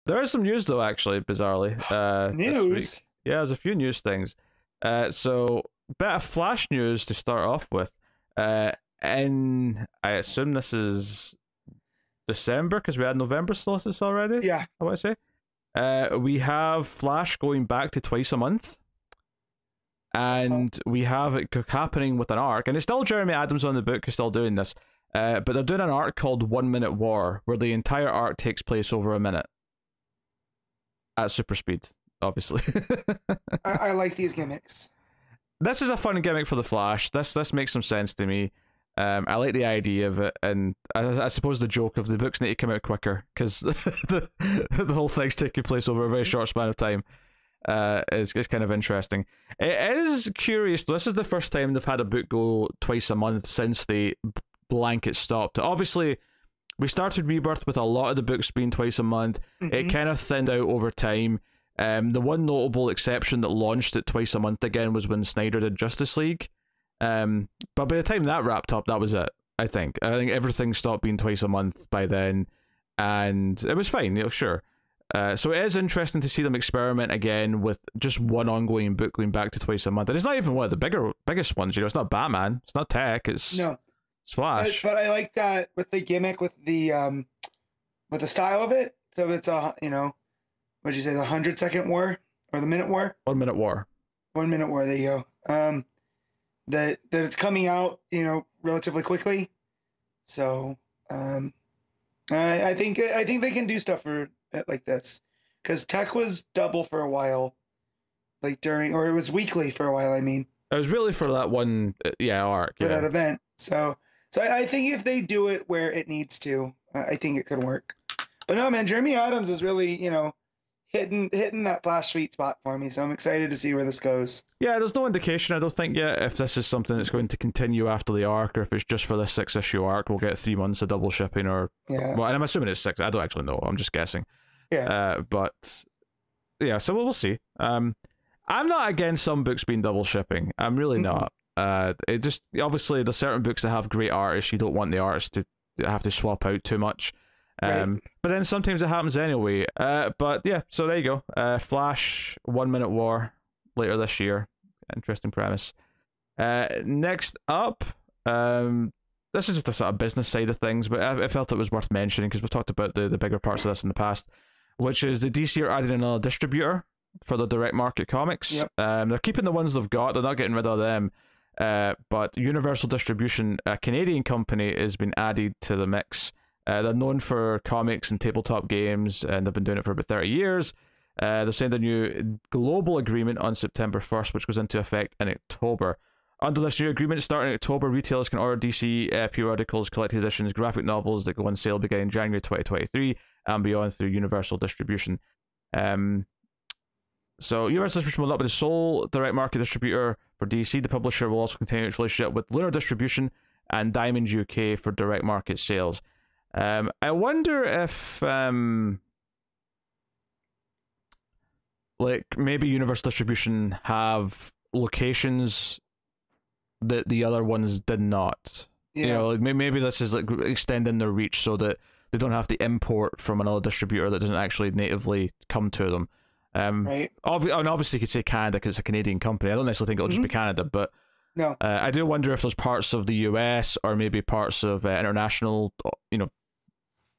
There is some news though, actually, bizarrely. This week. News? Yeah, there's a few news things. So bit of Flash news to start off with. And I assume this is December because we had November solstice already. Yeah. I want to say. We have Flash going back to twice a month. And we have it happening with an arc, and it's still Jeremy Adams on the book who's still doing this. But they're doing an arc called 1 Minute War, where the entire arc takes place over a minute. At super speed, obviously. I like these gimmicks. This is a fun gimmick for the Flash. This makes some sense to me. I like the idea of it, and I suppose the joke of the books need to come out quicker, because the whole thing's taking place over a very short span of time. Is kind of interesting. It is curious. This is the first time they've had a book go twice a month since the blanket stopped. Obviously, we started Rebirth with a lot of the books being twice a month. It kind of thinned out over time. The one notable exception that launched it twice a month again was when Snyder did Justice League. But by the time that wrapped up, that was it. I think everything stopped being twice a month by then, and it was fine. Sure. So it is interesting to see them experiment again with just one ongoing book going back to twice a month. And it's not even one of the biggest ones, it's not Batman, it's not Tech, it's Flash. But I like that with the gimmick, with the style of it. So it's what'd you say, the 100-second war or the minute war? 1 Minute War. 1 Minute War. There you go. That it's coming out, relatively quickly. So I think they can do stuff like this, because Tech was double for a while, or it was weekly for a while. I mean, it was really for that one, arc for that event. So I think if they do it where it needs to, I think it could work. But no, man, Jeremy Adams is really hitting that Flash sweet spot for me. So I'm excited to see where this goes. Yeah, there's no indication, I don't think, yet if this is something that's going to continue after the arc, or if it's just for the 6-issue arc. We'll get 3 months of double shipping, or well, and I'm assuming it's 6. I don't actually know. I'm just guessing. Yeah. But yeah, so we'll see. I'm not against some books being double shipping. I'm really not. It just, obviously there's certain books that have great artists. You don't want the artists to have to swap out too much. But then sometimes it happens anyway. But yeah, so there you go. Flash 1 Minute War later this year. Interesting premise. Next up, this is just a sort of business side of things, but I felt it was worth mentioning because we've talked about the bigger parts of this in the past, which is the DC are adding another distributor for the direct market comics. Yep. They're keeping the ones they've got. They're not getting rid of them. But Universal Distribution, a Canadian company, has been added to the mix. They're known for comics and tabletop games, and they've been doing it for about 30 years. They've signed a new global agreement on September 1st, which goes into effect in October. Under this new agreement, starting in October, retailers can order DC periodicals, collected editions, graphic novels that go on sale beginning January 2023 and beyond through Universal Distribution. So Universal Distribution will not be the sole direct market distributor for DC. The publisher will also continue its relationship with Lunar Distribution and Diamond UK for direct market sales. I wonder if maybe Universal Distribution have locations that the other ones did not. Maybe this is extending their reach so that they don't have to import from another distributor that doesn't actually natively come to them. Right. Obviously you could say Canada because it's a Canadian company. I don't necessarily think it'll just be Canada, but no. I do wonder if there's parts of the US or maybe parts of international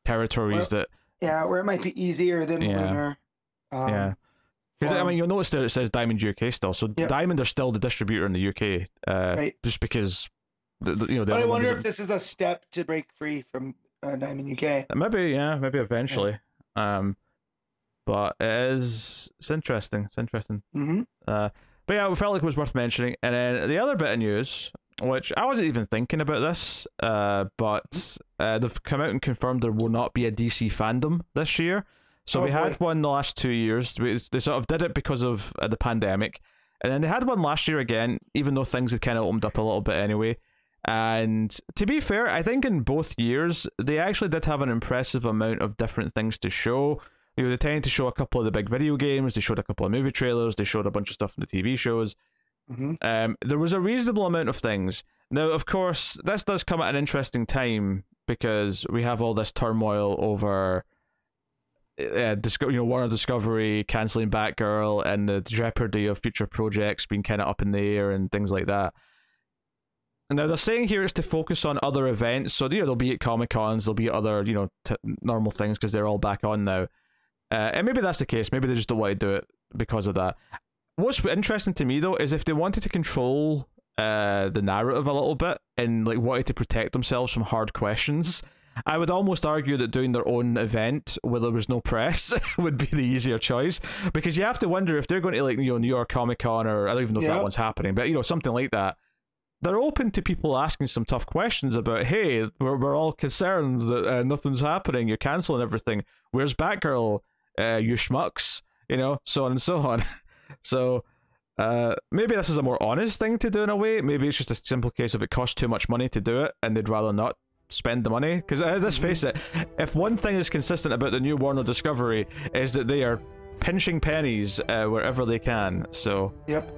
territories where it might be easier than Lunar. Because you'll notice that it says Diamond UK still, so Diamond are still the distributor in the UK. Right. Just because but I wonder if this is a step to break free from Diamond UK. Maybe eventually. But it's interesting. It's interesting. But yeah, we felt like it was worth mentioning. And then the other bit of news, which I wasn't even thinking about this, but they've come out and confirmed there will not be a DC fandom this year. So we had one the last 2 years. They sort of did it because of the pandemic. And then they had one last year again, even though things had kind of opened up a little bit anyway. And to be fair, I think in both years, they actually did have an impressive amount of different things to show. They tended to show a couple of the big video games, they showed a couple of movie trailers, they showed a bunch of stuff in the TV shows. There was a reasonable amount of things. Now, of course, this does come at an interesting time because we have all this turmoil over Warner Discovery canceling Batgirl and the jeopardy of future projects being kind of up in the air and things like that. Now they're saying here it's to focus on other events, so they'll be at Comic Cons, there'll be other normal things because they're all back on now, and maybe that's the case. Maybe they just don't want to do it because of that. What's interesting to me though is if they wanted to control the narrative a little bit and like wanted to protect themselves from hard questions, I would almost argue that doing their own event where there was no press would be the easier choice, because you have to wonder if they're going to New York Comic Con, or I don't even know if that one's happening, but something like that. They're open to people asking some tough questions about, hey, we're all concerned that nothing's happening, you're cancelling everything. Where's Batgirl, you schmucks? So on and so on. So maybe this is a more honest thing to do in a way. Maybe it's just a simple case of it costs too much money to do it, and they'd rather not spend the money. Because let's face it, if one thing is consistent about the new Warner Discovery is that they are pinching pennies wherever they can. So yep.